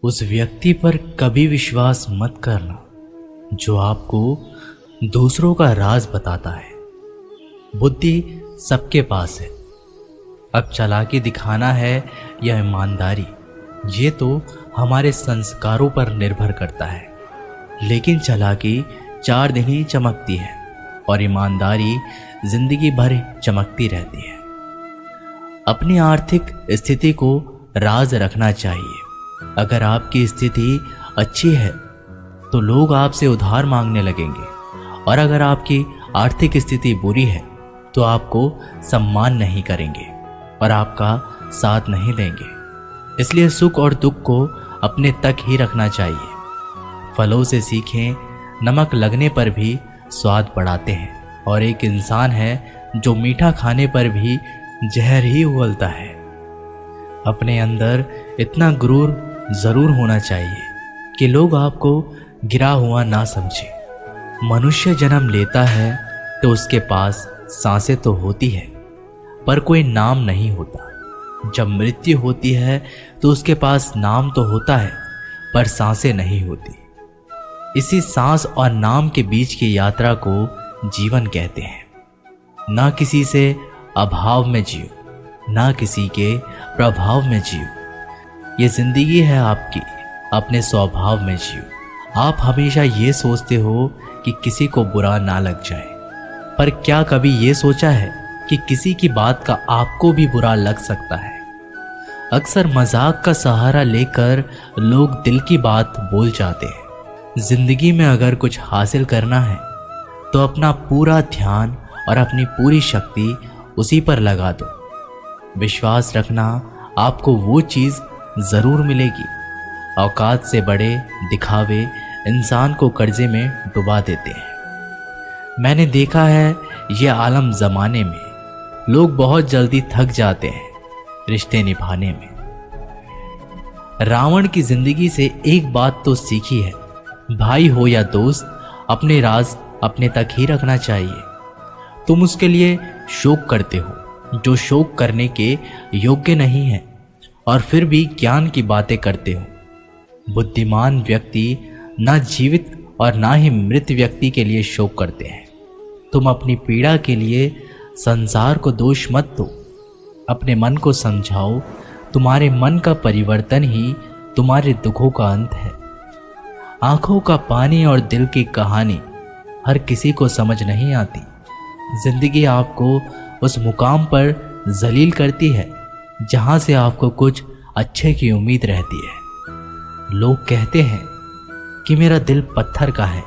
उस व्यक्ति पर कभी विश्वास मत करना जो आपको दूसरों का राज बताता है। बुद्धि सबके पास है, अब चालाकी दिखाना है या ईमानदारी, ये तो हमारे संस्कारों पर निर्भर करता है। लेकिन चालाकी 4 दिन ही चमकती है और ईमानदारी जिंदगी भर चमकती रहती है। अपनी आर्थिक स्थिति को राज रखना चाहिए। अगर आपकी स्थिति अच्छी है तो लोग आपसे उधार मांगने लगेंगे, और अगर आपकी आर्थिक स्थिति बुरी है तो आपको सम्मान नहीं करेंगे और आपका साथ नहीं देंगे। इसलिए सुख और दुख को अपने तक ही रखना चाहिए। फलों से सीखें, नमक लगने पर भी स्वाद बढ़ाते हैं, और एक इंसान है जो मीठा खाने पर भी जहर ही उगलता है। अपने अंदर इतना गुरूर जरूर होना चाहिए कि लोग आपको गिरा हुआ ना समझे। मनुष्य जन्म लेता है तो उसके पास सांसें तो होती है पर कोई नाम नहीं होता। जब मृत्यु होती है तो उसके पास नाम तो होता है पर सांसें नहीं होती। इसी सांस और नाम के बीच की यात्रा को जीवन कहते हैं। ना किसी से अभाव में जियो, ना किसी के प्रभाव में जियो। ये जिंदगी है आपकी, अपने स्वभाव में जियो। आप हमेशा ये सोचते हो कि किसी को बुरा ना लग जाए, पर क्या कभी ये सोचा है कि किसी की बात का आपको भी बुरा लग सकता है? अक्सर मजाक का सहारा लेकर लोग दिल की बात बोल जाते हैं। जिंदगी में अगर कुछ हासिल करना है तो अपना पूरा ध्यान और अपनी पूरी शक्ति उसी पर लगा दो। विश्वास रखना, आपको वो चीज़ ज़रूर मिलेगी। औकात से बड़े दिखावे इंसान को कर्जे में डुबा देते हैं। मैंने देखा है ये आलम ज़माने में लोग बहुत जल्दी थक जाते हैं रिश्ते निभाने में। रावण की जिंदगी से एक बात तो सीखी है, भाई हो या दोस्त, अपने राज अपने तक ही रखना चाहिए। तुम उसके लिए शोक करते हो जो शोक करने के योग्य नहीं है, और फिर भी ज्ञान की बातें करते हो। बुद्धिमान व्यक्ति ना जीवित और ना ही मृत व्यक्ति के लिए शोक करते हैं। तुम अपनी पीड़ा के लिए संसार को दोष मत दो, अपने मन को समझाओ। तुम्हारे मन का परिवर्तन ही तुम्हारे दुखों का अंत है। आंखों का पानी और दिल की कहानी हर किसी को समझ नहीं आती। जिंदगी आपको उस मुकाम पर जलील करती है जहां से आपको कुछ अच्छे की उम्मीद रहती है। लोग कहते हैं कि मेरा दिल पत्थर का है,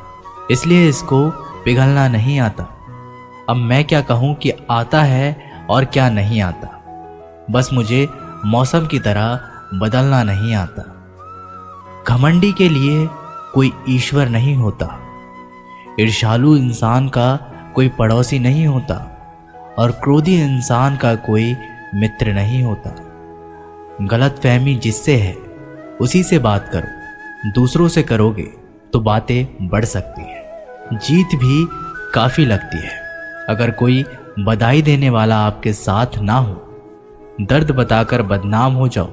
इसलिए इसको पिघलना नहीं आता। अब मैं क्या कहूं कि आता है और क्या नहीं आता। बस मुझे मौसम की तरह बदलना नहीं आता। घमंडी के लिए कोई ईश्वर नहीं होता, ईर्ष्यालु इंसान का कोई पड़ोसी नहीं होता, और क्रोधी इंसान का कोई मित्र नहीं होता। गलतफहमी जिससे है उसी से बात करो। दूसरों से करोगे तो बातें बढ़ सकती है, जीत भी काफ़ी लगती है। अगर कोई बधाई देने वाला आपके साथ ना हो, दर्द बताकर बदनाम हो जाओ।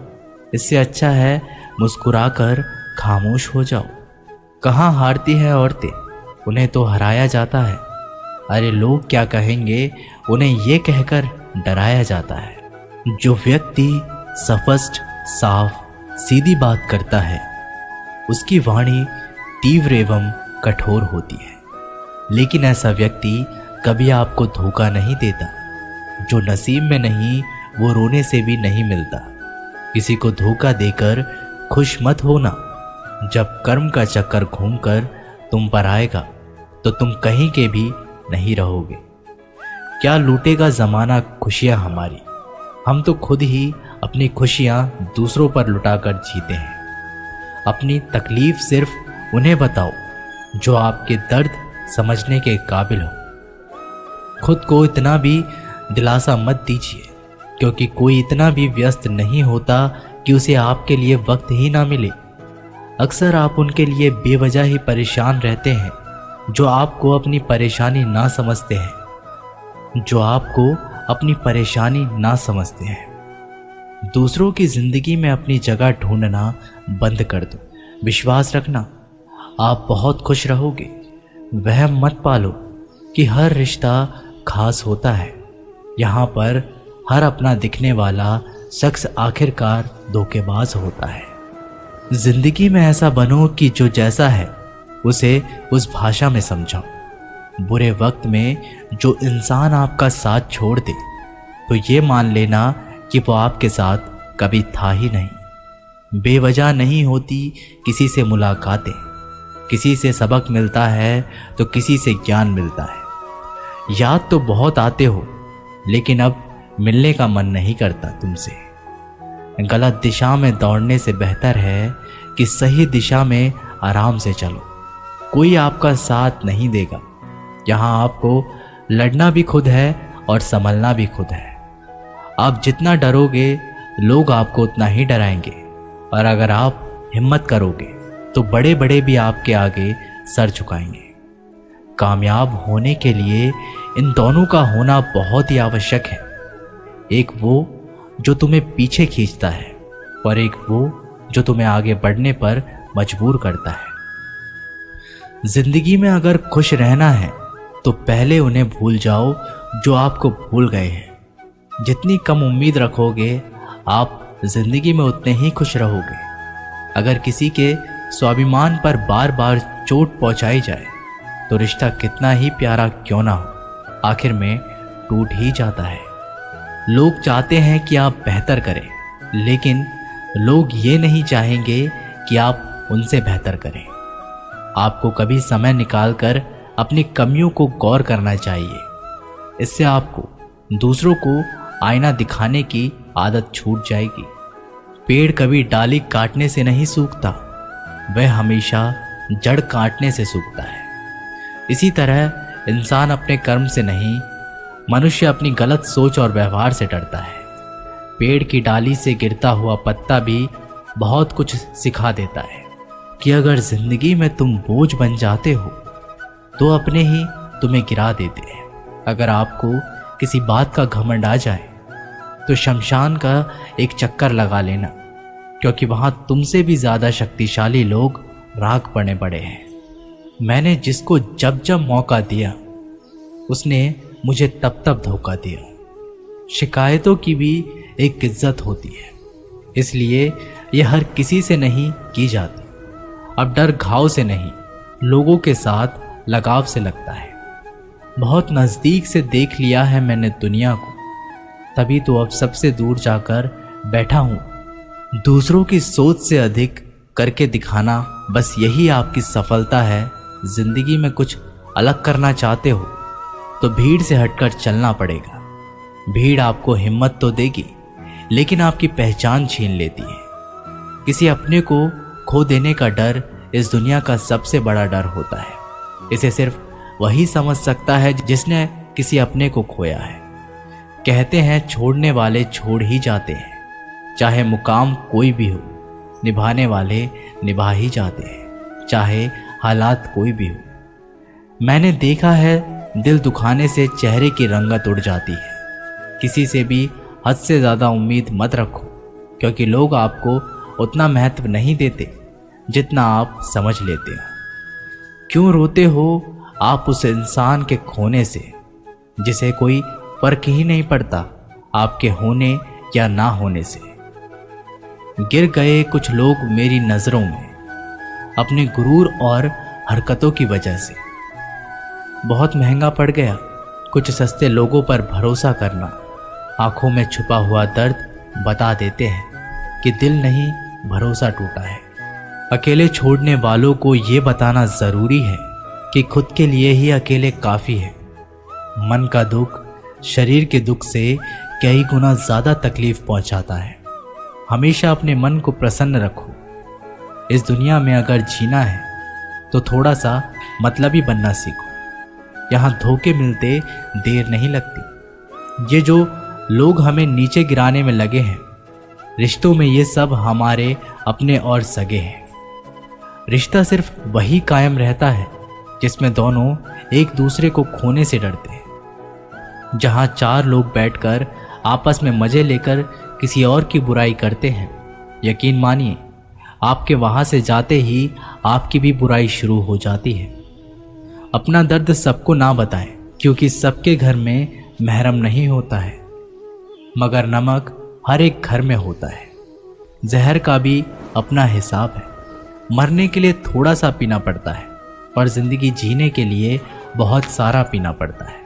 इससे अच्छा है मुस्कुराकर खामोश हो जाओ। कहाँ हारती है औरतें, उन्हें तो हराया जाता है। अरे लोग क्या कहेंगे, उन्हें ये कहकर डराया जाता है। जो व्यक्ति स्पष्ट, साफ, सीधी बात करता है उसकी वाणी तीव्र एवं कठोर होती है। लेकिन ऐसा व्यक्ति कभी आपको धोखा नहीं देता। जो नसीब में नहीं वो रोने से भी नहीं मिलता। किसी को धोखा देकर खुश मत होना। जब कर्म का चक्कर घूमकर तुम पर आएगा तो तुम कहीं के भी नहीं रहोगे। क्या लूटेगा जमाना खुशियां हमारी, हम तो खुद ही अपनी खुशियां दूसरों पर लुटाकर जीते हैं। अपनी तकलीफ सिर्फ उन्हें बताओ जो आपके दर्द समझने के काबिल हो। खुद को इतना भी दिलासा मत दीजिए, क्योंकि कोई इतना भी व्यस्त नहीं होता कि उसे आपके लिए वक्त ही ना मिले। अक्सर आप उनके लिए बेवजह ही परेशान रहते हैं जो आपको अपनी परेशानी ना समझते हैं। दूसरों की जिंदगी में अपनी जगह ढूंढना बंद कर दो। विश्वास रखना, आप बहुत खुश रहोगे। वहम मत पालो कि हर रिश्ता खास होता है। यहाँ पर हर अपना दिखने वाला शख्स आखिरकार धोखेबाज होता है। जिंदगी में ऐसा बनो कि जो जैसा है उसे उस भाषा में समझाओ। बुरे वक्त में जो इंसान आपका साथ छोड़ दे तो ये मान लेना कि वो आपके साथ कभी था ही नहीं। बेवजह नहीं होती किसी से मुलाकातें, किसी से सबक मिलता है तो किसी से ज्ञान मिलता है। याद तो बहुत आते हो लेकिन अब मिलने का मन नहीं करता तुमसे। गलत दिशा में दौड़ने से बेहतर है कि सही दिशा में आराम से चलो। कोई आपका साथ नहीं देगा। यहाँ आपको लड़ना भी खुद है और संभलना भी खुद है। आप जितना डरोगे लोग आपको उतना ही डराएंगे, और अगर आप हिम्मत करोगे तो बड़े बड़े भी आपके आगे सर झुकाएंगे। कामयाब होने के लिए इन दोनों का होना बहुत ही आवश्यक है। एक वो जो तुम्हें पीछे खींचता है और एक वो जो तुम्हें आगे बढ़ने पर मजबूर करता है। जिंदगी में अगर खुश रहना है तो पहले उन्हें भूल जाओ जो आपको भूल गए हैं। जितनी कम उम्मीद रखोगे आप जिंदगी में उतने ही खुश रहोगे। अगर किसी के स्वाभिमान पर बार बार चोट पहुंचाई जाए तो रिश्ता कितना ही प्यारा क्यों ना हो, आखिर में टूट ही जाता है। लोग चाहते हैं कि आप बेहतर करें, लेकिन लोग ये नहीं चाहेंगे कि आप उनसे बेहतर करें। आपको कभी समय निकालकर अपनी कमियों को गौर करना चाहिए। इससे आपको दूसरों को आईना दिखाने की आदत छूट जाएगी। पेड़ कभी डाली काटने से नहीं सूखता, वह हमेशा जड़ काटने से सूखता है। इसी तरह इंसान अपने कर्म से नहीं, मनुष्य अपनी गलत सोच और व्यवहार से डरता है। पेड़ की डाली से गिरता हुआ पत्ता भी बहुत कुछ सिखा देता है कि अगर जिंदगी में तुम बोझ बन जाते हो तो अपने ही तुम्हें गिरा देते हैं। अगर आपको किसी बात का घमंड आ जाए तो शमशान का एक चक्कर लगा लेना, क्योंकि वहां तुमसे भी ज्यादा शक्तिशाली लोग राख पड़े पड़े हैं। मैंने जिसको जब जब मौका दिया उसने मुझे तब तब धोखा दिया। शिकायतों की भी एक इज्जत होती है, इसलिए यह हर किसी से नहीं की जाती। अब डर घाव से नहीं, लोगों के साथ लगाव से लगता है। बहुत नज़दीक से देख लिया है मैंने दुनिया को, तभी तो अब सबसे दूर जाकर बैठा हूँ। दूसरों की सोच से अधिक करके दिखाना, बस यही आपकी सफलता है। जिंदगी में कुछ अलग करना चाहते हो तो भीड़ से हटकर चलना पड़ेगा। भीड़ आपको हिम्मत तो देगी लेकिन आपकी पहचान छीन लेती है। किसी अपने को खो देने का डर इस दुनिया का सबसे बड़ा डर होता है। इसे सिर्फ वही समझ सकता है जिसने किसी अपने को खोया है। कहते हैं छोड़ने वाले छोड़ ही जाते हैं, चाहे मुकाम कोई भी हो। निभाने वाले निभा ही जाते हैं, चाहे हालात कोई भी हो। मैंने देखा है दिल दुखाने से चेहरे की रंगत उड़ जाती है। किसी से भी हद से ज़्यादा उम्मीद मत रखो, क्योंकि लोग आपको उतना महत्व नहीं देते जितना आप समझ लेते हो। क्यों रोते हो आप उस इंसान के खोने से जिसे कोई फर्क ही नहीं पड़ता आपके होने या ना होने से। गिर गए कुछ लोग मेरी नज़रों में अपने गुरूर और हरकतों की वजह से। बहुत महंगा पड़ गया कुछ सस्ते लोगों पर भरोसा करना। आंखों में छुपा हुआ दर्द बता देते हैं कि दिल नहीं, भरोसा टूटा है। अकेले छोड़ने वालों को ये बताना ज़रूरी है कि खुद के लिए ही अकेले काफ़ी है। मन का दुख शरीर के दुख से कई गुना ज़्यादा तकलीफ पहुंचाता है। हमेशा अपने मन को प्रसन्न रखो। इस दुनिया में अगर जीना है तो थोड़ा सा मतलबी बनना सीखो। यहाँ धोखे मिलते देर नहीं लगती। ये जो लोग हमें नीचे गिराने में लगे हैं, रिश्तों में ये सब हमारे अपने और सगे हैं। रिश्ता सिर्फ वही कायम रहता है जिसमें दोनों एक दूसरे को खोने से डरते हैं। जहाँ चार लोग बैठकर आपस में मजे लेकर किसी और की बुराई करते हैं, यकीन मानिए आपके वहां से जाते ही आपकी भी बुराई शुरू हो जाती है। अपना दर्द सबको ना बताएं, क्योंकि सबके घर में महरम नहीं होता है, मगर नमक हर एक घर में होता है। जहर का भी अपना हिसाब है। मरने के लिए थोड़ा सा पीना पड़ता है और जिंदगी जीने के लिए बहुत सारा पीना पड़ता है।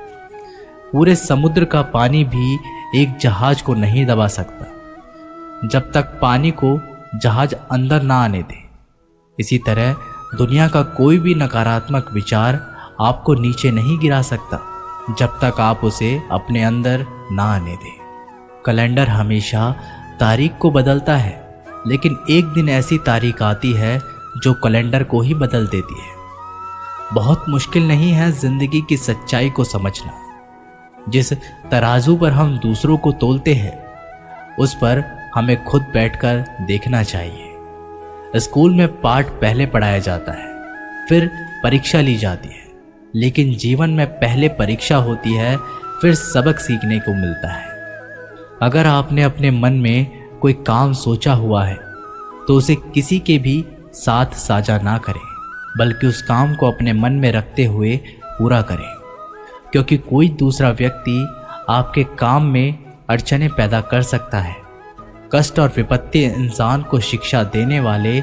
पूरे समुद्र का पानी भी एक जहाज को नहीं दबा सकता जब तक पानी को जहाज अंदर ना आने दे। इसी तरह दुनिया का कोई भी नकारात्मक विचार आपको नीचे नहीं गिरा सकता जब तक आप उसे अपने अंदर ना आने दें। कैलेंडर हमेशा तारीख को बदलता है, लेकिन एक दिन ऐसी तारीख आती है जो कैलेंडर को ही बदल देती है। बहुत मुश्किल नहीं है जिंदगी की सच्चाई को समझना। जिस तराजू पर हम दूसरों को तोलते हैं, उस पर हमें खुद बैठकर देखना चाहिए। स्कूल में पाठ पहले पढ़ाया जाता है, फिर परीक्षा ली जाती है, लेकिन जीवन में पहले परीक्षा होती है, फिर सबक सीखने को मिलता है। अगर आपने अपने मन में कोई काम सोचा हुआ है तो उसे किसी के भी साथ साझा ना करें, बल्कि उस काम को अपने मन में रखते हुए पूरा करें, क्योंकि कोई दूसरा व्यक्ति आपके काम में अड़चनें पैदा कर सकता है। कष्ट और विपत्ति इंसान को शिक्षा देने वाले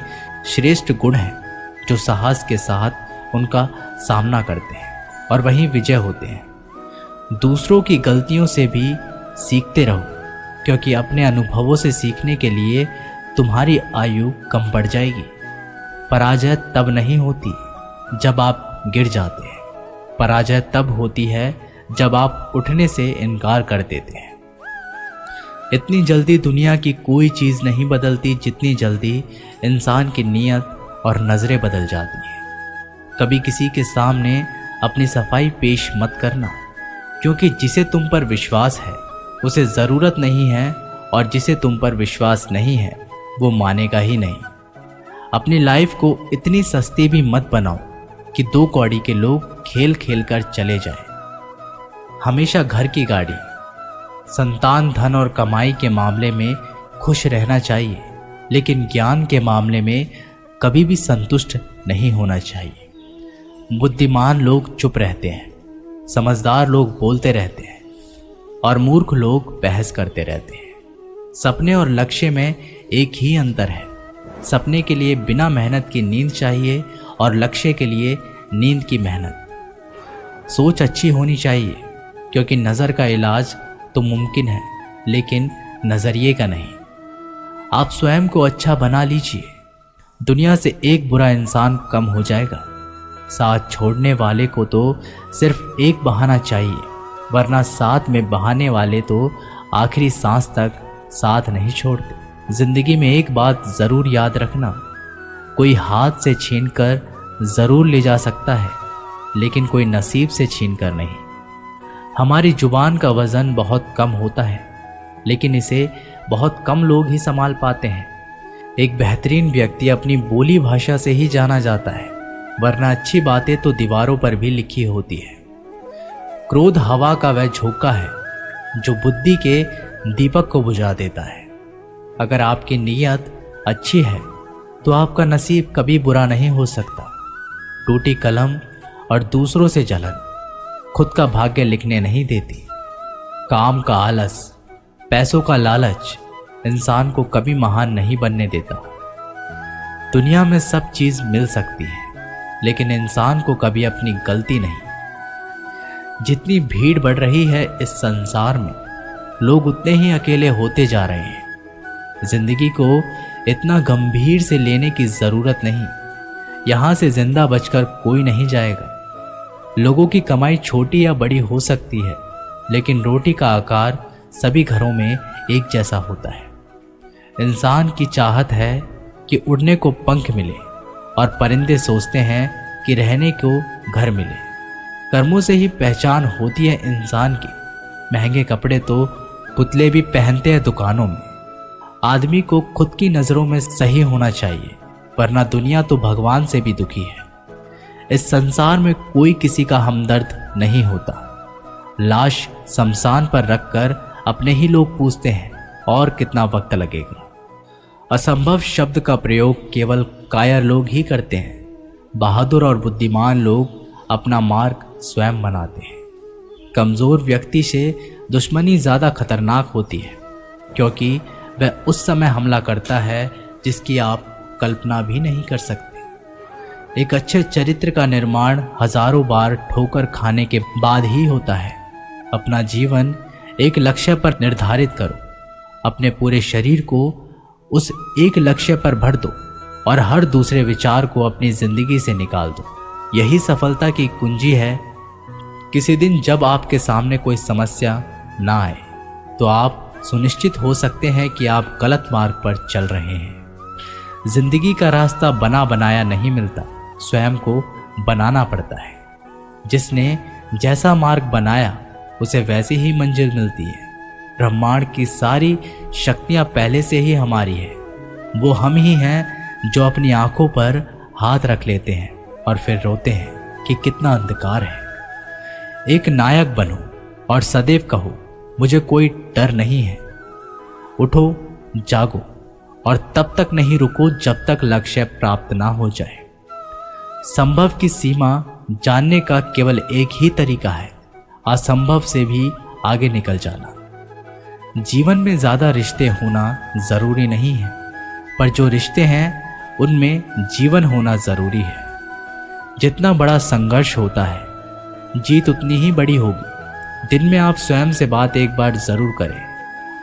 श्रेष्ठ गुण हैं जो साहस के साथ उनका सामना करते हैं और वहीं विजय होते हैं। दूसरों की गलतियों से भी सीखते रहो, क्योंकि अपने अनुभवों से सीखने के लिए तुम्हारी आयु कम बढ़ जाएगी। पराजय तब नहीं होती जब आप गिर जाते हैं, पराजय तब होती है जब आप उठने से इनकार कर देते हैं। इतनी जल्दी दुनिया की कोई चीज़ नहीं बदलती जितनी जल्दी इंसान की नीयत और नज़रें बदल जाती हैं। कभी किसी के सामने अपनी सफाई पेश मत करना, क्योंकि जिसे तुम पर विश्वास है उसे ज़रूरत नहीं है, और जिसे तुम पर विश्वास नहीं है वो मानेगा ही नहीं। अपनी लाइफ को इतनी सस्ती भी मत बनाओ कि 2 कौड़ी के लोग खेल खेल कर चले जाएं। हमेशा घर की गाड़ी, संतान, धन और कमाई के मामले में खुश रहना चाहिए, लेकिन ज्ञान के मामले में कभी भी संतुष्ट नहीं होना चाहिए। बुद्धिमान लोग चुप रहते हैं, समझदार लोग बोलते रहते हैं और मूर्ख लोग बहस करते रहते हैं। सपने और लक्ष्य में एक ही अंतर है। सपने के लिए बिना मेहनत की नींद चाहिए और लक्ष्य के लिए नींद की मेहनत। सोच अच्छी होनी चाहिए, क्योंकि नज़र का इलाज तो मुमकिन है, लेकिन नज़रिए का नहीं। आप स्वयं को अच्छा बना लीजिए, दुनिया से एक बुरा इंसान कम हो जाएगा। साथ छोड़ने वाले को तो सिर्फ एक बहाना चाहिए, वरना साथ में बहाने वाले तो आखिरी सांस तक साथ नहीं छोड़ते। जिंदगी में एक बात ज़रूर याद रखना, कोई हाथ से छीनकर ज़रूर ले जा सकता है, लेकिन कोई नसीब से छीनकर नहीं। हमारी जुबान का वज़न बहुत कम होता है, लेकिन इसे बहुत कम लोग ही संभाल पाते हैं। एक बेहतरीन व्यक्ति अपनी बोली भाषा से ही जाना जाता है, वरना अच्छी बातें तो दीवारों पर भी लिखी होती है। क्रोध हवा का वह झोंका है जो बुद्धि के दीपक को बुझा देता है। अगर आपकी नीयत अच्छी है तो आपका नसीब कभी बुरा नहीं हो सकता। टूटी कलम और दूसरों से जलन खुद का भाग्य लिखने नहीं देती। काम का आलस, पैसों का लालच इंसान को कभी महान नहीं बनने देता। दुनिया में सब चीज मिल सकती है, लेकिन इंसान को कभी अपनी गलती नहीं। जितनी भीड़ बढ़ रही है इस संसार में, लोग उतने ही अकेले होते जा रहे हैं। जिंदगी को इतना गंभीर से लेने की जरूरत नहीं। यहां से जिंदा बचकर कोई नहीं जाएगा। लोगों की कमाई छोटी या बड़ी हो सकती है, लेकिन रोटी का आकार सभी घरों में एक जैसा होता है। इंसान की चाहत है कि उड़ने को पंख मिले, और परिंदे सोचते हैं कि रहने को घर मिले। कर्मों से ही पहचान होती है इंसान की। महंगे कपड़े तो पुतले भी पहनते हैं दुकानों में। आदमी को खुद की नज़रों में सही होना चाहिए, वरना दुनिया तो भगवान से भी दुखी है। इस संसार में कोई किसी का हमदर्द नहीं होता। लाश शमशान पर रखकर अपने ही लोग पूछते हैं और कितना वक्त लगेगा। असंभव शब्द का प्रयोग केवल कायर लोग ही करते हैं। बहादुर और बुद्धिमान लोग अपना मार्ग स्वयं बनाते हैं। कमज़ोर व्यक्ति से दुश्मनी ज़्यादा खतरनाक होती है, क्योंकि वह उस समय हमला करता है जिसकी आप कल्पना भी नहीं कर सकते। एक अच्छे चरित्र का निर्माण हजारों बार ठोकर खाने के बाद ही होता है। अपना जीवन एक लक्ष्य पर निर्धारित करो, अपने पूरे शरीर को उस एक लक्ष्य पर भर दो और हर दूसरे विचार को अपनी जिंदगी से निकाल दो। यही सफलता की कुंजी है। किसी दिन जब आपके सामने कोई समस्या ना आए तो आप सुनिश्चित हो सकते हैं कि आप गलत मार्ग पर चल रहे हैं। जिंदगी का रास्ता बना बनाया नहीं मिलता, स्वयं को बनाना पड़ता है। जिसने जैसा मार्ग बनाया उसे वैसी ही मंजिल मिलती है। ब्रह्मांड की सारी शक्तियां पहले से ही हमारी है। वो हम ही हैं जो अपनी आंखों पर हाथ रख लेते हैं और फिर रोते हैं कि कितना अंधकार है। एक नायक बनो और सदैव कहो, मुझे कोई डर नहीं है। उठो, जागो और तब तक नहीं रुको जब तक लक्ष्य प्राप्त ना हो जाए। संभव की सीमा जानने का केवल एक ही तरीका है, असंभव से भी आगे निकल जाना। जीवन में ज़्यादा रिश्ते होना ज़रूरी नहीं है, पर जो रिश्ते हैं उनमें जीवन होना ज़रूरी है। जितना बड़ा संघर्ष होता है, जीत उतनी ही बड़ी होगी। दिन में आप स्वयं से बात एक बार ज़रूर करें,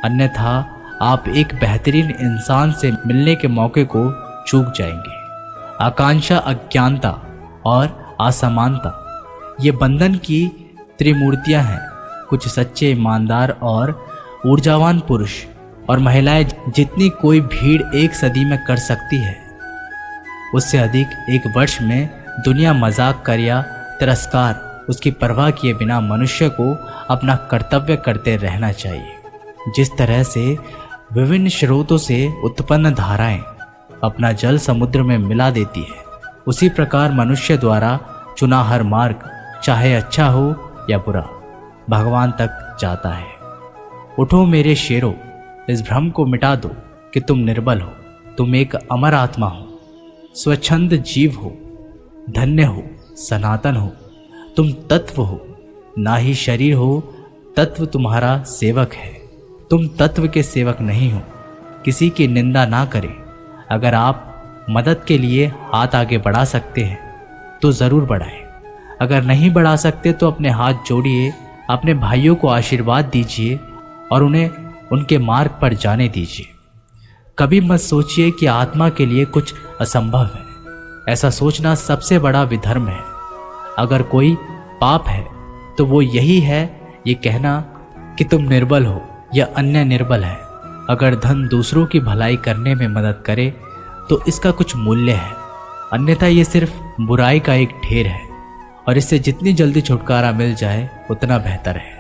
अन्यथा आप एक बेहतरीन इंसान से मिलने के मौके को चूक जाएंगे। आकांक्षा, अज्ञानता और असमानता ये बंधन की त्रिमूर्तियां हैं। कुछ सच्चे, ईमानदार और ऊर्जावान पुरुष और महिलाएं जितनी कोई भीड़ एक सदी में कर सकती है, उससे अधिक एक वर्ष में दुनिया मजाक कर या तिरस्कार उसकी परवाह किए बिना मनुष्य को अपना कर्तव्य करते रहना चाहिए। जिस तरह से विभिन्न स्रोतों से उत्पन्न धाराएं अपना जल समुद्र में मिला देती है, उसी प्रकार मनुष्य द्वारा चुना हर मार्ग, चाहे अच्छा हो या बुरा, भगवान तक जाता है। उठो मेरे शेरों, इस भ्रम को मिटा दो कि तुम निर्बल हो। तुम एक अमर आत्मा हो, स्वच्छंद जीव हो, धन्य हो, सनातन हो। तुम तत्व हो, ना ही शरीर हो। तत्व तुम्हारा सेवक है, तुम तत्व के सेवक नहीं हो। किसी की निंदा ना करें। अगर आप मदद के लिए हाथ आगे बढ़ा सकते हैं तो ज़रूर बढ़ाएं। अगर नहीं बढ़ा सकते तो अपने हाथ जोड़िए, अपने भाइयों को आशीर्वाद दीजिए और उन्हें उनके मार्ग पर जाने दीजिए। कभी मत सोचिए कि आत्मा के लिए कुछ असंभव है। ऐसा सोचना सबसे बड़ा विधर्म है। अगर कोई पाप है तो वो यही है, ये कहना कि तुम निर्बल हो या अन्य निर्बल है। अगर धन दूसरों की भलाई करने में मदद करे तो इसका कुछ मूल्य है, अन्यथा ये सिर्फ बुराई का एक ढेर है और इससे जितनी जल्दी छुटकारा मिल जाए उतना बेहतर है।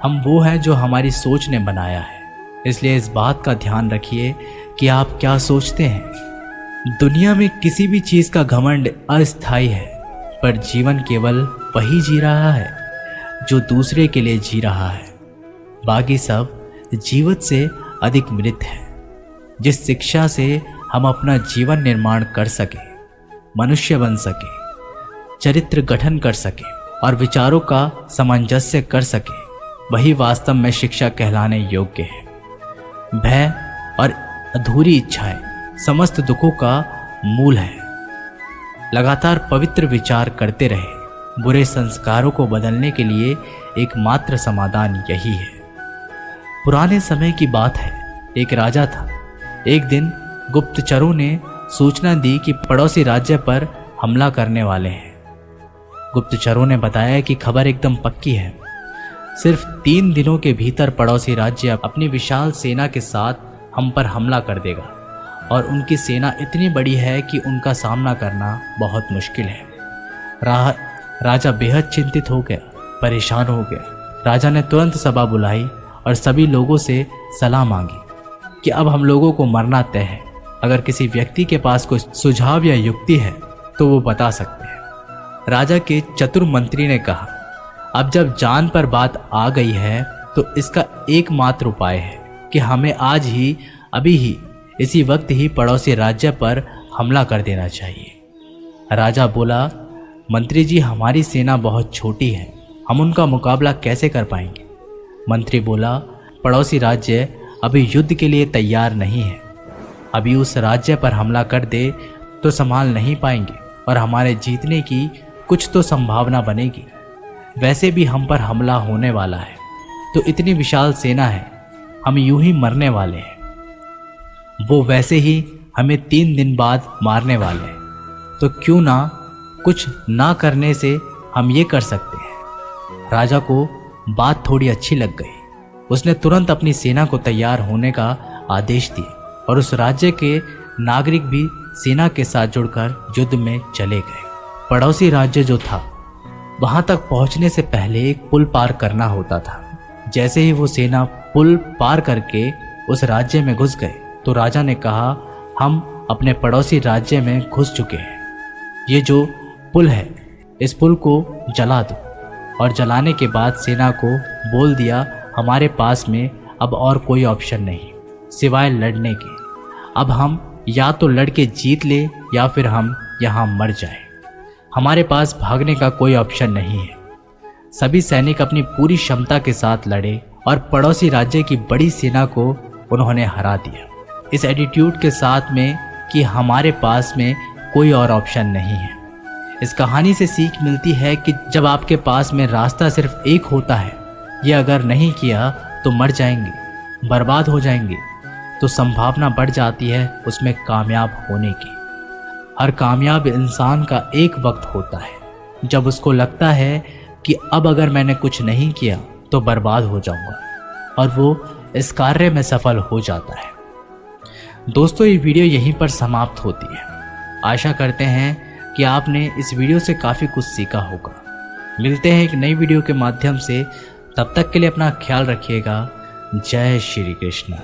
हम वो हैं जो हमारी सोच ने बनाया है, इसलिए इस बात का ध्यान रखिए कि आप क्या सोचते हैं। दुनिया में किसी भी चीज़ का घमंड अस्थायी है, पर जीवन केवल वही जी रहा है जो दूसरे के लिए जी रहा है। बाकी सब जीवित से अधिक मृत है। जिस शिक्षा से हम अपना जीवन निर्माण कर सके, मनुष्य बन सके, चरित्र गठन कर सके और विचारों का सामंजस्य कर सके, वही वास्तव में शिक्षा कहलाने योग्य है। भय और अधूरी इच्छाएं समस्त दुखों का मूल है। लगातार पवित्र विचार करते रहे। बुरे संस्कारों को बदलने के लिए एकमात्र समाधान यही है। पुराने समय की बात है, एक राजा था। एक दिन गुप्तचरों ने सूचना दी कि पड़ोसी राज्य पर हमला करने वाले हैं। गुप्तचरों ने बताया कि खबर एकदम पक्की है। सिर्फ 3 दिनों के भीतर पड़ोसी राज्य अपनी विशाल सेना के साथ हम पर हमला कर देगा और उनकी सेना इतनी बड़ी है कि उनका सामना करना बहुत मुश्किल है। राजा बेहद चिंतित हो गया, परेशान हो गया। राजा ने तुरंत सभा बुलाई और सभी लोगों से सलाह मांगी कि अब हम लोगों को मरना तय है। अगर किसी व्यक्ति के पास कोई सुझाव या युक्ति है तो वो बता सकते हैं। राजा के चतुर मंत्री ने कहा, अब जब जान पर बात आ गई है तो इसका एकमात्र उपाय है कि हमें आज ही, अभी ही, इसी वक्त ही पड़ोसी राज्य पर हमला कर देना चाहिए। राजा बोला, मंत्री जी, हमारी सेना बहुत छोटी है, हम उनका मुकाबला कैसे कर पाएंगे। मंत्री बोला, पड़ोसी राज्य अभी युद्ध के लिए तैयार नहीं है, अभी उस राज्य पर हमला कर दे तो संभाल नहीं पाएंगे और हमारे जीतने की कुछ तो संभावना बनेगी। वैसे भी हम पर हमला होने वाला है, तो इतनी विशाल सेना है, हम यूं ही मरने वाले हैं। वो वैसे ही हमें 3 दिन बाद मारने वाले हैं, तो क्यों ना कुछ ना करने से हम ये कर सकते हैं। राजा को बात थोड़ी अच्छी लग गई। उसने तुरंत अपनी सेना को तैयार होने का आदेश दिया और उस राज्य के नागरिक भी सेना के साथ जुड़कर युद्ध में चले गए। पड़ोसी राज्य जो था, वहां तक पहुंचने से पहले एक पुल पार करना होता था। जैसे ही वो सेना पुल पार करके उस राज्य में घुस गए तो राजा ने कहा, हम अपने पड़ोसी राज्य में घुस चुके हैं, ये जो पुल है इस पुल को जला दो। और जलाने के बाद सेना को बोल दिया, हमारे पास में अब और कोई ऑप्शन नहीं सिवाय लड़ने के। अब हम या तो लड़ के जीत ले या फिर हम यहाँ मर जाए, हमारे पास भागने का कोई ऑप्शन नहीं है। सभी सैनिक अपनी पूरी क्षमता के साथ लड़े और पड़ोसी राज्य की बड़ी सेना को उन्होंने हरा दिया, इस एटीट्यूड के साथ में कि हमारे पास में कोई और ऑप्शन नहीं है। इस कहानी से सीख मिलती है कि जब आपके पास में रास्ता सिर्फ एक होता है, ये अगर नहीं किया तो मर जाएंगे, बर्बाद हो जाएंगे, तो संभावना बढ़ जाती है उसमें कामयाब होने की। हर कामयाब इंसान का एक वक्त होता है जब उसको लगता है कि अब अगर मैंने कुछ नहीं किया तो बर्बाद हो जाऊंगा, और वो इस कार्य में सफल हो जाता है। दोस्तों, ये वीडियो यहीं पर समाप्त होती है। आशा करते हैं कि आपने इस वीडियो से काफ़ी कुछ सीखा होगा। मिलते हैं एक नई वीडियो के माध्यम से, तब तक के लिए अपना ख्याल रखिएगा। जय श्री कृष्ण।